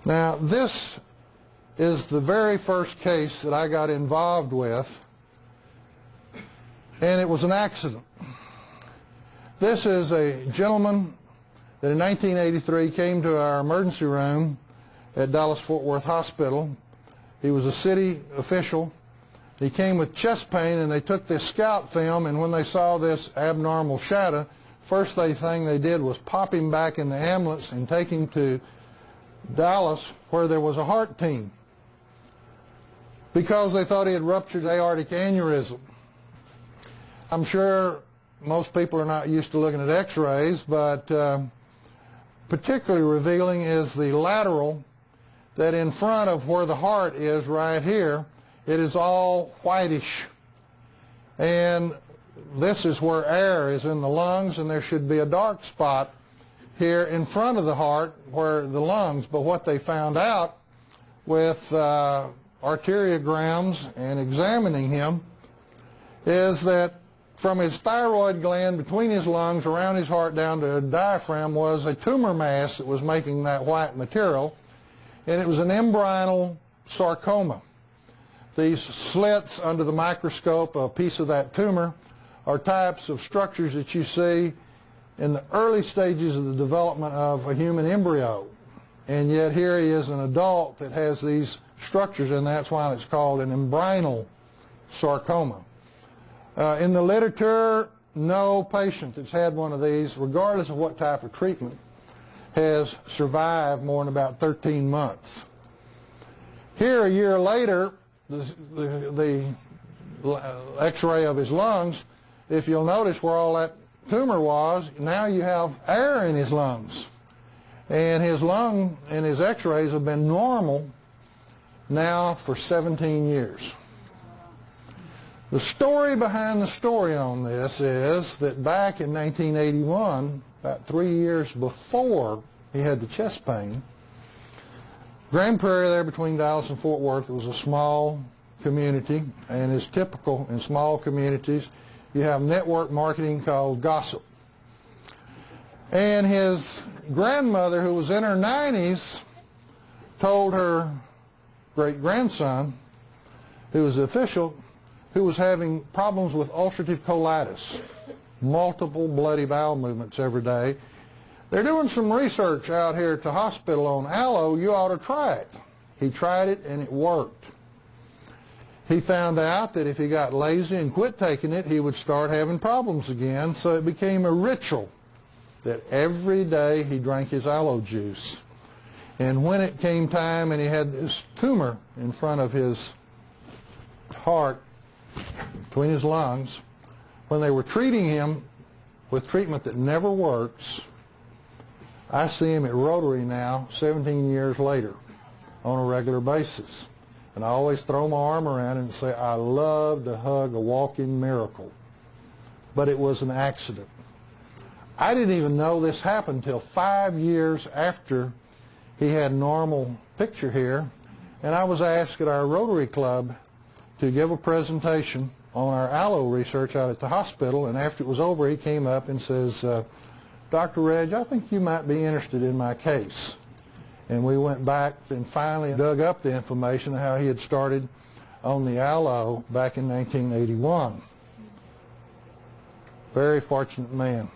Now, this is the very first case that I got involved with, and it was an accident. This is a gentleman that in 1983 came to our emergency room at Dallas-Fort Worth Hospital. He was a city official. He came with chest pain, and they took this scout film, and when they saw this abnormal shadow, first thing they did was pop him back in the ambulance and take him to Dallas, where there was a heart team, because they thought he had ruptured aortic aneurysm. I'm sure most people are not used to looking at x-rays, but particularly revealing is the lateral, that in front of where the heart is right here, it is all whitish. And this is where air is in the lungs, and there should be a dark spot here in front of the heart where the lungs. But what they found out with arteriograms and examining him is that from his thyroid gland between his lungs around his heart down to the diaphragm was a tumor mass that was making that white material, and it was an embryonal sarcoma. These slits under the microscope, a piece of that tumor, are types of structures that you see in the early stages of the development of a human embryo. And yet here he is an adult that has these structures, and that's why it's called an embryonal sarcoma. In the literature, no patient that's had one of these, regardless of what type of treatment, has survived more than about 13 months. Here, a year later, the x-ray of his lungs, if you'll notice where all that tumor was, now you have air in his lungs. And his lung and his x-rays have been normal now for 17 years. The story behind the story on this is that back in 1981, about 3 years before he had the chest pain, Grand Prairie there between Dallas and Fort Worth was a small community, and as typical in small communities, you have network marketing called gossip. And his grandmother, who was in her 90s, told her great-grandson, who was the official, who was having problems with ulcerative colitis, multiple bloody bowel movements every day. They're doing some research out here at the hospital on aloe. You ought to try it. He tried it, and it worked. He found out that if he got lazy and quit taking it, he would start having problems again, so it became a ritual that every day he drank his aloe juice. And when it came time and he had this tumor in front of his heart, between his lungs, when they were treating him with treatment that never works, I see him at Rotary now, 17 years later, on a regular basis. And I always throw my arm around and say, I love to hug a walking miracle. But it was an accident. I didn't even know this happened until 5 years after he had normal picture here, and I was asked at our Rotary Club to give a presentation on our aloe research out at the hospital, and after it was over, he came up and says, Dr. Reg, I think you might be interested in my case. And we went back and finally dug up the information of how he had started on the aloe back in 1981. Very fortunate man.